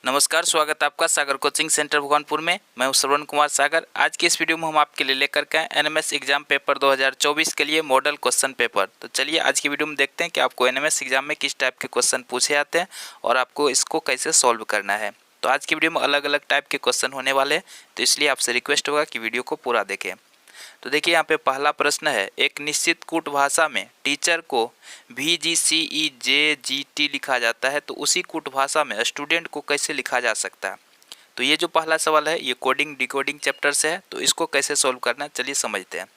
नमस्कार, स्वागत है आपका सागर कोचिंग सेंटर भगवानपुर में। मैं हूं श्रवण कुमार सागर। आज की इस वीडियो में हम आपके लिए लेकर के एनएमएस एग्जाम पेपर 2024 के लिए मॉडल क्वेश्चन पेपर। तो चलिए आज की वीडियो में देखते हैं कि आपको एनएमएस एग्जाम में किस टाइप के क्वेश्चन पूछे जाते हैं और आपको इसको कैसे सॉल्व करना है। तो आज की वीडियो में अलग अलग टाइप के क्वेश्चन होने वाले हैं, तो इसलिए आपसे रिक्वेस्ट होगा कि वीडियो को पूरा देखें। तो देखिए यहाँ पे पहला प्रश्न है, एक निश्चित कूट भाषा में टीचर को VGCEJGT लिखा जाता है, तो उसी कूट भाषा में स्टूडेंट को कैसे लिखा जा सकता है। तो ये जो पहला सवाल है ये कोडिंग डिकोडिंग चैप्टर से है, तो इसको कैसे सॉल्व करना है चलिए समझते हैं।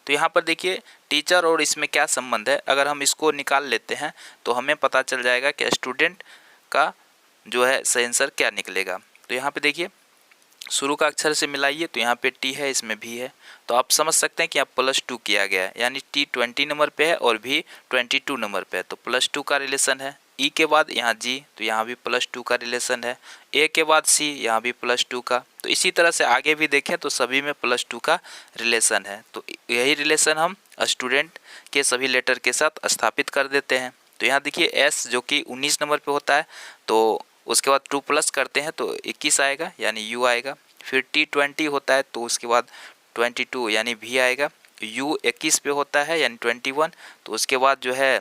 तो यहाँ पर देखिए टीचर और इसमें क्या संबंध है, अगर हम इसको निकाल लेते हैं तो हमें पता चल जाएगा कि स्टूडेंट का जो है सही आंसर क्या निकलेगा। तो यहाँ पे देखिए शुरू का अक्षर से मिलाइए, तो यहाँ पे टी है, इसमें भी है, तो आप समझ सकते हैं कि यहाँ +2 किया गया है, यानी टी 20 नंबर पे है और भी 22 नंबर पे है, तो +2 का रिलेशन है। ई के बाद यहाँ जी, तो यहाँ भी +2 का रिलेशन है। ए के बाद सी, यहाँ भी +2 का। तो इसी तरह से आगे भी देखें तो सभी में +2 का रिलेशन है। तो यही रिलेशन हम स्टूडेंट के सभी लेटर के साथ स्थापित कर देते हैं। तो यहाँ देखिए एस जो कि 19 नंबर पे होता है, तो उसके बाद 2 प्लस करते हैं तो 21 आएगा यानी यू आएगा। फिर टी 20 होता है तो उसके बाद 22 यानी भी आएगा। यू 21 पे होता है यानी 21, तो उसके बाद जो है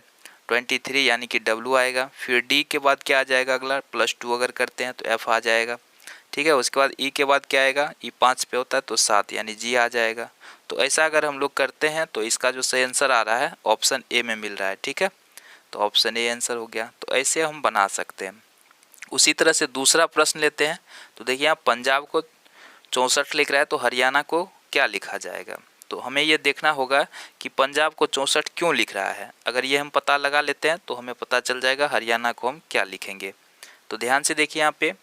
23 यानी कि डब्ल्यू आएगा। फिर डी के बाद क्या आ जाएगा अगला, +2 अगर करते हैं तो एफ आ जाएगा। ठीक है, उसके बाद ई के बाद क्या आएगा, ई 5 पे होता है तो 7 यानी जी आ जाएगा। तो ऐसा अगर हम लोग करते हैं तो इसका जो सही आंसर आ रहा है ऑप्शन ए में मिल रहा है। ठीक है, तो ऑप्शन ए आंसर हो गया। तो ऐसे हम बना सकते हैं। उसी तरह से दूसरा प्रश्न लेते हैं। तो देखिए यहाँ पंजाब को 64 लिख रहा है, तो हरियाणा को क्या लिखा जाएगा। तो हमें ये देखना होगा कि पंजाब को 64 क्यों लिख रहा है। अगर ये हम पता लगा लेते हैं तो हमें पता चल जाएगा हरियाणा को हम क्या लिखेंगे। तो ध्यान से देखिए यहाँ पे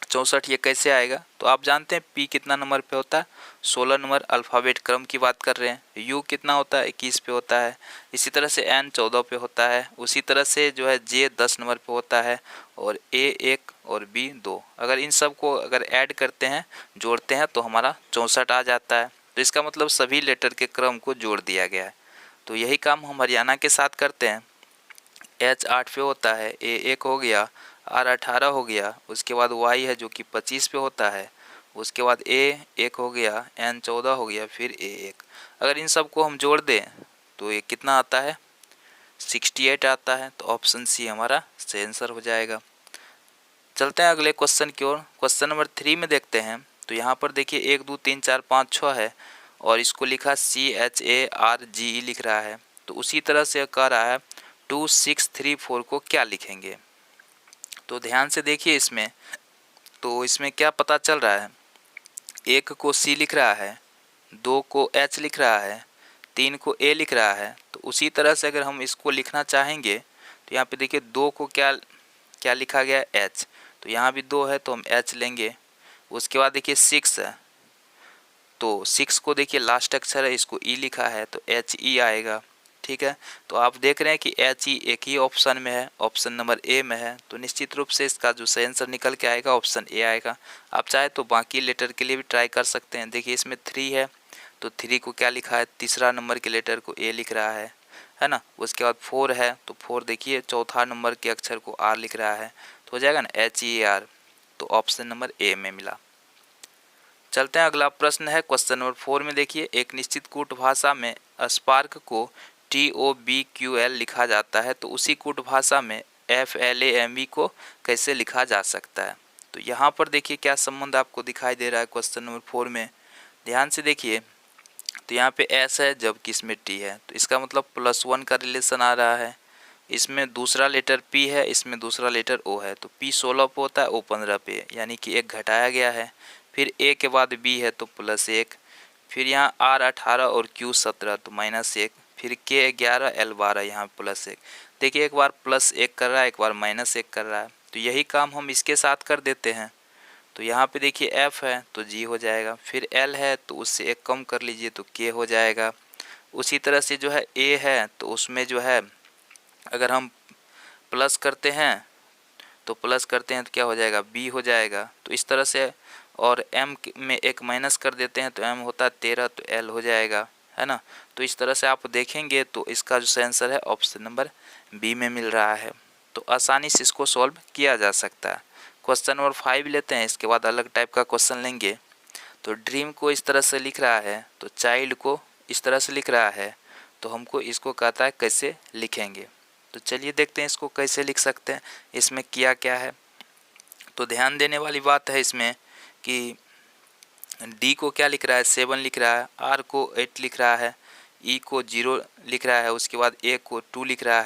64 ये कैसे आएगा। तो आप जानते हैं पी कितना नंबर पे होता है, 16 नंबर अल्फ़ाबेट क्रम की बात कर रहे हैं। यू कितना होता है, 21 पे होता है। इसी तरह से एन 14 पे होता है। उसी तरह से जो है जे 10 नंबर पे होता है और ए 1 और बी 2। अगर इन सब को अगर ऐड करते हैं, जोड़ते हैं तो हमारा 64 आ जाता है। तो इसका मतलब सभी लेटर के क्रम को जोड़ दिया गया है। तो यही काम हम हरियाणा के साथ करते हैं। एच 8 पे होता है, ए 1 हो गया, आर 18 हो गया, उसके बाद वाई है जो कि 25 पे होता है, उसके बाद ए 1 हो गया, एन 14 हो गया, फिर ए 1। अगर इन सब को हम जोड़ दें तो ये कितना आता है, 68 आता है। तो ऑप्शन सी हमारा सही आंसर हो जाएगा। चलते हैं अगले क्वेश्चन की ओर। क्वेश्चन नंबर 3 में देखते हैं। तो यहाँ पर देखिए 1 2 3 4 5 6 है और इसको लिखा CHARGE लिख रहा है। तो उसी तरह से कह रहा है 2 6 3 4 को क्या लिखेंगे। तो ध्यान से देखिए इसमें, तो इसमें क्या पता चल रहा है, 1 को सी लिख रहा है, 2 को एच लिख रहा है, 3 को ए लिख रहा है। तो उसी तरह से अगर हम इसको लिखना चाहेंगे तो यहाँ पे देखिए 2 को क्या क्या लिखा गया, एच। तो यहाँ भी 2 है तो हम एच लेंगे। उसके बाद देखिए 6 है, तो 6 को देखिए लास्ट अक्षर है, इसको ई लिखा है तो एच ई आएगा। ठीक है, तो आप देख रहे हैं कि एच ई एक ही ऑप्शन में है, ऑप्शन नंबर ए में है। तो निश्चित रूप से इसका जो सही आंसर निकल के आएगा ऑप्शन ए आएगा। आप चाहे तो बाकी लेटर के लिए भी ट्राई कर सकते हैं। देखिए इसमें 3 है तो 3 को क्या लिखा है, तीसरा नंबर के लेटर को ए लिख रहा है ना। उसके बाद 4 है तो 4 देखिए चौथा नंबर के अक्षर को आर लिख रहा है, तो हो जाएगा ना HER। तो ऑप्शन नंबर ए में मिला। चलते हैं अगला प्रश्न है क्वेश्चन नंबर 4 में देखिए, एक निश्चित कूट भाषा में स्पार्क को TOBQL लिखा जाता है, तो उसी कूट भाषा में FLAME को कैसे लिखा जा सकता है। तो यहाँ पर देखिए क्या संबंध आपको दिखाई दे रहा है क्वेश्चन नंबर 4 में। ध्यान से देखिए, तो यहाँ पे S है जबकि इसमें T है, तो इसका मतलब +1 का रिलेशन आ रहा है। इसमें दूसरा लेटर P है, इसमें दूसरा लेटर O है, तो P 16 पे होता है, O 15 पे, यानी कि एक घटाया गया है। फिर A के बाद B है तो +1, फिर यहाँ R 18 और Q 17 तो -1, फिर K 11 L 12 यहाँ +1। देखिए एक बार +1 कर रहा है, एक बार -1 कर रहा है, तो यही काम हम इसके साथ कर देते हैं। तो यहाँ पे देखिए F है तो G हो जाएगा, फिर L है तो उससे एक कम कर लीजिए तो K हो जाएगा। उसी तरह से जो है A है तो उसमें जो है अगर हम प्लस करते हैं तो क्या हो जाएगा, B हो जाएगा। तो इस तरह से, और M में एक माइनस कर देते हैं तो M होता है 13 तो L हो जाएगा, है ना। तो इस तरह से आप देखेंगे तो इसका जो सही आंसर है ऑप्शन नंबर बी में मिल रहा है। तो आसानी से इसको सॉल्व किया जा सकता है। क्वेश्चन नंबर 5 लेते हैं, इसके बाद अलग टाइप का क्वेश्चन लेंगे। तो ड्रीम को इस तरह से लिख रहा है, तो चाइल्ड को इस तरह से लिख रहा है, तो हमको इसको कहता है कैसे लिखेंगे। तो चलिए देखते हैं इसको कैसे लिख सकते हैं, इसमें किया क्या है। तो ध्यान देने वाली बात है इसमें कि डी को क्या लिख रहा है, 7 लिख रहा है, आर को 8 लिख रहा है, ई को 0 लिख रहा है, उसके बाद ए को 2 लिख रहा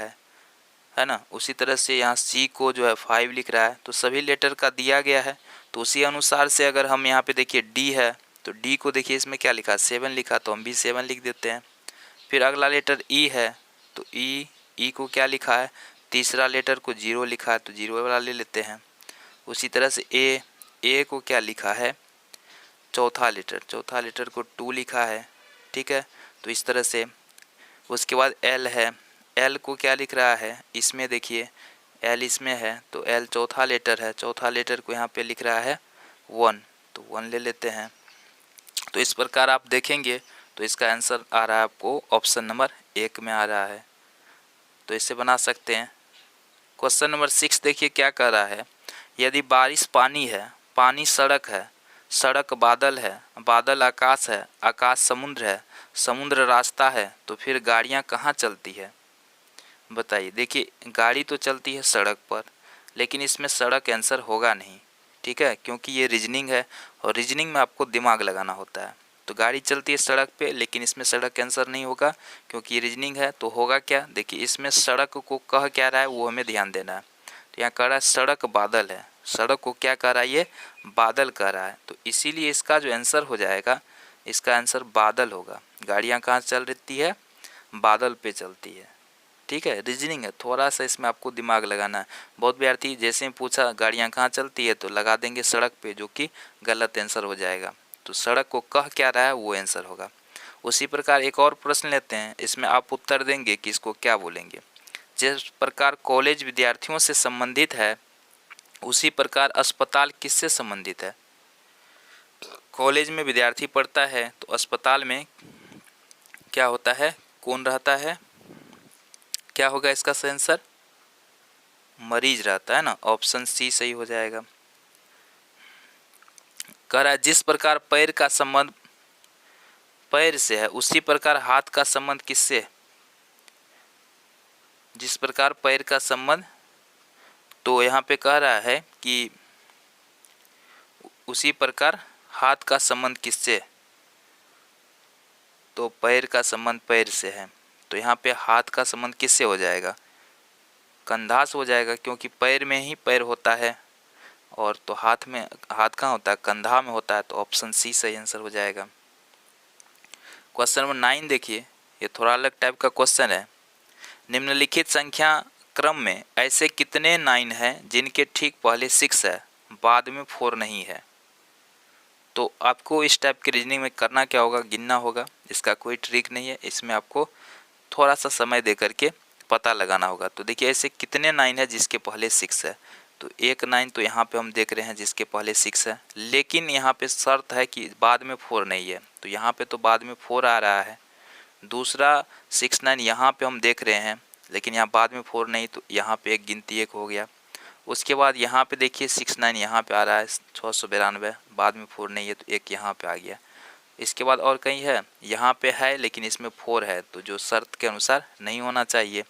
है ना। उसी तरह से यहाँ सी को जो है 5 लिख रहा है। तो सभी लेटर का दिया गया है, तो उसी अनुसार से अगर हम यहाँ पे देखिए डी है, तो डी को देखिए इसमें क्या लिखा, 7 लिखा, तो हम भी 7 लिख देते हैं। फिर अगला लेटर ई है, तो ई को क्या लिखा है, तीसरा लेटर को 0 लिखा है, तो 0 वाला ले लेते हैं। उसी तरह से ए को क्या लिखा है, चौथा लेटर को 2 लिखा है, ठीक है। तो इस तरह से उसके बाद एल है, एल को क्या लिख रहा है, इसमें देखिए एल इसमें है, तो एल चौथा लेटर है, चौथा लेटर को यहाँ पे लिख रहा है 1, तो 1 ले लेते हैं। तो इस प्रकार आप देखेंगे तो इसका आंसर आ रहा है आपको ऑप्शन नंबर 1 में आ रहा है। तो इसे बना सकते हैं। क्वेश्चन नंबर 6 देखिए क्या कह रहा है, यदि बारिश पानी है, पानी सड़क है, सड़क बादल है, बादल आकाश है, आकाश समुद्र है, समुद्र रास्ता है, तो फिर गाड़ियाँ कहाँ चलती है। बताइए। देखिए गाड़ी तो चलती है सड़क पर, लेकिन इसमें सड़क आंसर होगा नहीं, ठीक है, क्योंकि ये रीजनिंग है और रीजनिंग में आपको दिमाग लगाना होता है। तो गाड़ी चलती है सड़क पे, लेकिन इसमें सड़क आंसर नहीं होगा क्योंकि ये रीजनिंग है। तो होगा क्या, देखिए इसमें सड़क को कह क्या रहा है वो हमें ध्यान देना है। तो यहाँ कह रहा है सड़क बादल है, सड़क को क्या कह रहा है, ये बादल कह रहा है। तो इसीलिए इसका जो आंसर हो जाएगा, इसका आंसर बादल होगा। गाड़ियाँ कहाँ चल रही है, बादल पे चलती है, ठीक है। रीजनिंग है, थोड़ा सा इसमें आपको दिमाग लगाना है। बहुत विद्यार्थी जैसे ही पूछा गाड़ियाँ कहाँ चलती है तो लगा देंगे सड़क पे, जो कि गलत आंसर हो जाएगा। तो सड़क को कह क्या रहा है वो आंसर होगा। उसी प्रकार एक और प्रश्न लेते हैं, इसमें आप उत्तर देंगे कि इसको क्या बोलेंगे। जिस प्रकार कॉलेज विद्यार्थियों से संबंधित है, उसी प्रकार अस्पताल किससे संबंधित है। कॉलेज में विद्यार्थी पढ़ता है, तो अस्पताल में क्या होता है, कौन रहता है, क्या होगा इसका सही आंसर, मरीज रहता है ना। ऑप्शन सी सही हो जाएगा। कह रहा है जिस प्रकार पैर का संबंध पैर से है, उसी प्रकार हाथ का संबंध किससे है। जिस प्रकार पैर का संबंध, तो यहाँ पे कह रहा है कि उसी प्रकार हाथ का संबंध किससे, तो पैर का संबंध पैर से है। तो यहाँ पे हाथ का संबंध किससे हो जाएगा, कंधा से हो जाएगा, क्योंकि पैर में ही पैर होता है और तो हाथ में, हाथ कहाँ होता है, कंधा में होता है। तो ऑप्शन सी सही आंसर हो जाएगा। क्वेश्चन नंबर 9 देखिए, ये थोड़ा अलग टाइप का क्वेश्चन है। निम्नलिखित संख्या क्रम में ऐसे कितने 9 हैं जिनके ठीक पहले 6 है, बाद में 4 नहीं है। तो आपको इस टाइप के रीजनिंग में करना क्या होगा, गिनना होगा। इसका कोई ट्रिक नहीं है, इसमें आपको थोड़ा सा समय दे करके पता लगाना होगा। तो देखिए ऐसे कितने 9 है जिसके पहले 6 है। तो एक 9 तो यहाँ पे हम देख रहे हैं जिसके पहले 6 है, लेकिन यहाँ पे शर्त है कि बाद में 4 नहीं है। तो यहाँ पे तो बाद में 4 आ रहा है। दूसरा 6 9 यहाँ पे हम देख रहे हैं, लेकिन यहाँ बाद में 4 नहीं, तो यहाँ पे एक गिनती 1 हो गया। उसके बाद यहाँ पे देखिए 6 9 यहाँ पे आ रहा है 692, बाद में 4 नहीं है, तो एक यहाँ पे आ गया। इसके बाद और कहीं है, यहाँ पे है लेकिन इसमें 4 है, तो जो शर्त के अनुसार नहीं होना चाहिए।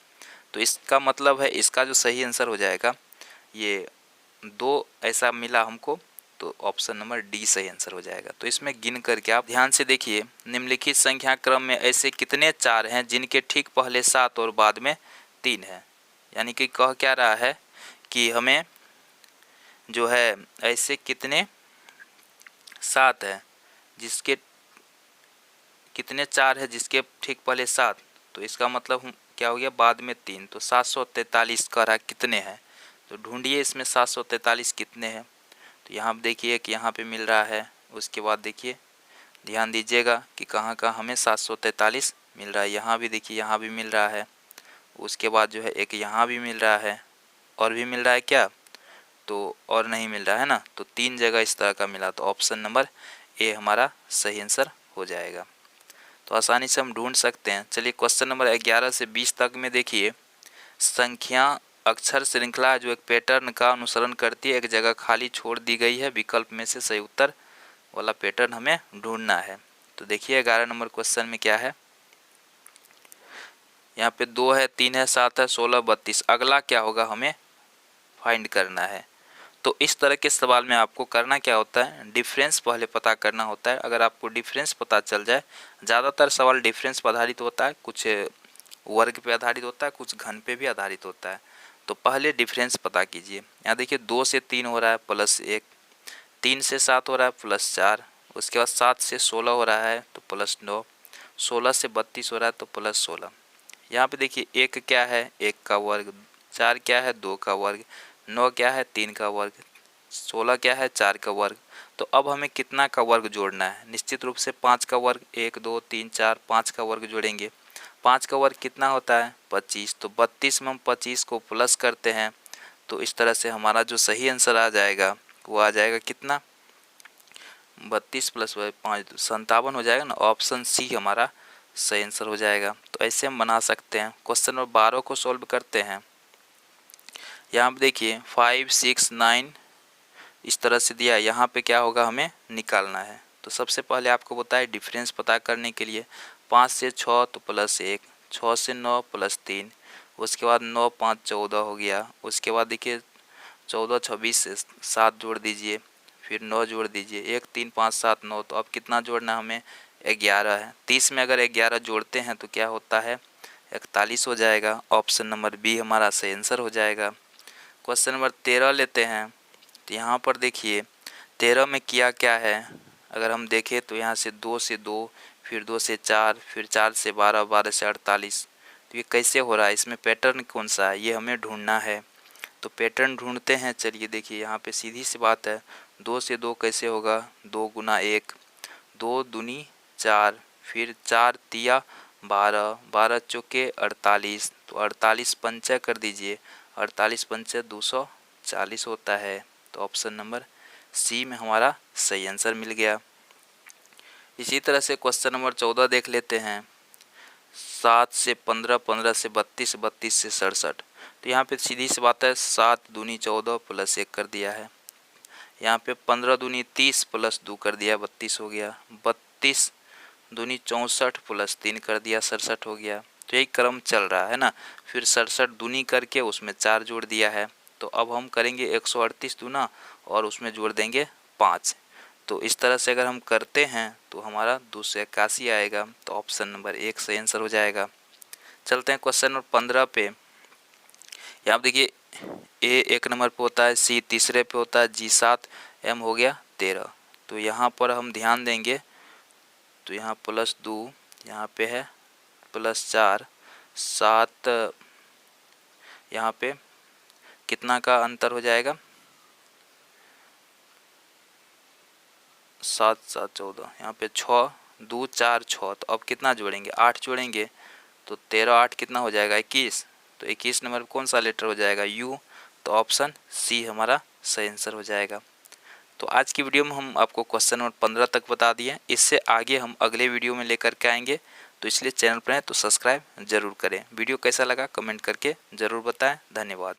तो इसका मतलब है इसका जो सही आंसर हो जाएगा, ये 2 ऐसा मिला हमको, तो ऑप्शन नंबर डी सही आंसर हो जाएगा। तो इसमें गिन करके आप ध्यान से देखिए, निम्नलिखित संख्या क्रम में ऐसे कितने 4 हैं जिनके ठीक पहले 7 और बाद में 3 है। यानी कि कह क्या रहा है कि हमें जो है ऐसे कितने 7 है जिसके कितने 4 है जिसके ठीक पहले 7, तो इसका मतलब क्या हो गया, बाद में 3। तो 743 कह रहा कितने हैं, तो ढूंढिए इसमें 743 कितने हैं। तो यहाँ देखिए कि यहाँ पे मिल रहा है। उसके बाद देखिए ध्यान दीजिएगा कि कहाँ कहाँ हमें 743 मिल रहा है। यहाँ भी देखिए, यहाँ भी मिल रहा है। उसके बाद जो है एक यहाँ भी मिल रहा है, और भी मिल रहा है क्या, तो और नहीं मिल रहा है ना। तो 3 जगह इस तरह का मिला, तो ऑप्शन नंबर ए हमारा सही आंसर हो जाएगा। तो आसानी से हम ढूंढ सकते हैं। चलिए क्वेश्चन नंबर 11 से 20 तक में देखिए, संख्या अक्षर श्रृंखला है जो एक पैटर्न का अनुसरण करती है, एक जगह खाली छोड़ दी गई है, विकल्प में से सही उत्तर वाला पैटर्न हमें ढूंढना है। तो देखिए 11 नंबर क्वेश्चन में क्या है, यहाँ पे 2 है, 3 है, 7 है, 16, 32। अगला क्या होगा हमें फाइंड करना है। तो इस तरह के सवाल में आपको करना क्या होता है, डिफरेंस पहले पता करना होता है। अगर आपको डिफरेंस पता चल जाए, ज़्यादातर सवाल डिफरेंस पर आधारित होता है, कुछ वर्ग पे आधारित होता है, कुछ घन पे भी आधारित होता है। तो पहले डिफरेंस पता कीजिए। यहाँ देखिए 2 से 3 हो रहा है +1, 3 से 7 हो रहा है +4, उसके बाद 7 से 16 हो रहा है तो +9, 16 से 32 हो रहा है तो +16। यहाँ पे देखिए 1 क्या है 1 का वर्ग, 4 क्या है 2 का वर्ग, 9 क्या है 3 का वर्ग, 16 क्या है 4 का वर्ग। तो अब हमें कितना का वर्ग जोड़ना है, निश्चित रूप से 5 का वर्ग, 1 2 3 4 5 का वर्ग जोड़ेंगे। 5 का वर्ग कितना होता है 25, तो 32 में हम 25 को प्लस करते हैं। तो इस तरह से हमारा जो सही आंसर आ जाएगा वो आ जाएगा कितना, 32 + 5 57 हो जाएगा ना। ऑप्शन सी हमारा सही आंसर हो जाएगा। तो ऐसे हम बना सकते हैं। क्वेश्चन नंबर 12 को सॉल्व करते हैं। यहाँ पे देखिए 5 6 9 इस तरह से दिया, यहाँ पे क्या होगा हमें निकालना है। तो सबसे पहले आपको बताया डिफरेंस पता करने के लिए 5 से 6 तो +1, 6 से 9 +3, उसके बाद 9 5 14 हो गया। उसके बाद देखिए 14 26 से 7 जोड़ दीजिए, फिर 9 जोड़ दीजिए, 1 3 5 7 9। तो अब कितना जोड़ना हमें 11 है। 30 में अगर 11 जोड़ते हैं तो क्या होता है 41 हो जाएगा। ऑप्शन नंबर बी हमारा सही आंसर हो जाएगा। क्वेश्चन नंबर 13 लेते हैं। तो यहाँ पर देखिए 13 में किया क्या है, अगर हम देखें तो यहाँ से 2 से 2, फिर 2 से 4, फिर 4 से 12, 12 से 48। तो ये कैसे हो रहा है, इसमें पैटर्न कौन सा है ये हमें ढूंढना है। तो पैटर्न ढूंढते हैं। चलिए देखिए यहाँ पे सीधी सी बात है, 2 से 2 कैसे होगा 2 × 1, 2 दूनी 4, फिर 4 तिया 12, 12 चौके 48। तो 48 पंचा कर दीजिए, 48 पंचे 240 होता है। तो ऑप्शन नंबर सी में हमारा सही आंसर मिल गया। इसी तरह से क्वेश्चन नंबर 14 देख लेते हैं। 7 से 15, 15 से 32, 32 से 67। तो यहाँ पे सीधी सी बात है 7 दूनी 14 + 1 कर दिया है। यहाँ पे 15 दूनी 30 + 2 कर दिया 32 हो गया। 32 दूनी 64 + 3 कर दिया 67 हो गया। तो यही क्रम चल रहा है ना। फिर 67 दूनी करके उसमें 4 जोड़ दिया है। तो अब हम करेंगे 138 दूना और उसमें जोड़ देंगे 5। तो इस तरह से अगर हम करते हैं तो हमारा 281 आएगा। तो ऑप्शन नंबर 1 सही आंसर हो जाएगा। चलते हैं क्वेश्चन नंबर 15 पे। यहाँ देखिए ए 1 नंबर पे होता है, सी तीसरे पे होता है, जी 7, एम हो गया 13। तो यहाँ पर हम ध्यान देंगे तो यहाँ +2 यहाँ पे है +4, 7 यहाँ पे कितना का अंतर हो जाएगा 7 7 14, यहाँ पे 6 2 4 6। तो अब कितना जोड़ेंगे 8 जोड़ेंगे। तो 13 8 कितना हो जाएगा 21। तो 21 नंबर कौन सा लेटर हो जाएगा यू। तो ऑप्शन सी हमारा सही आंसर हो जाएगा। तो आज की वीडियो में हम आपको क्वेश्चन नंबर 15 तक बता दिए। इससे आगे हम अगले वीडियो में लेकर के आएंगे। तो इसलिए चैनल पर हैं तो सब्सक्राइब जरूर करें। वीडियो कैसा लगा कमेंट करके ज़रूर बताएं। धन्यवाद।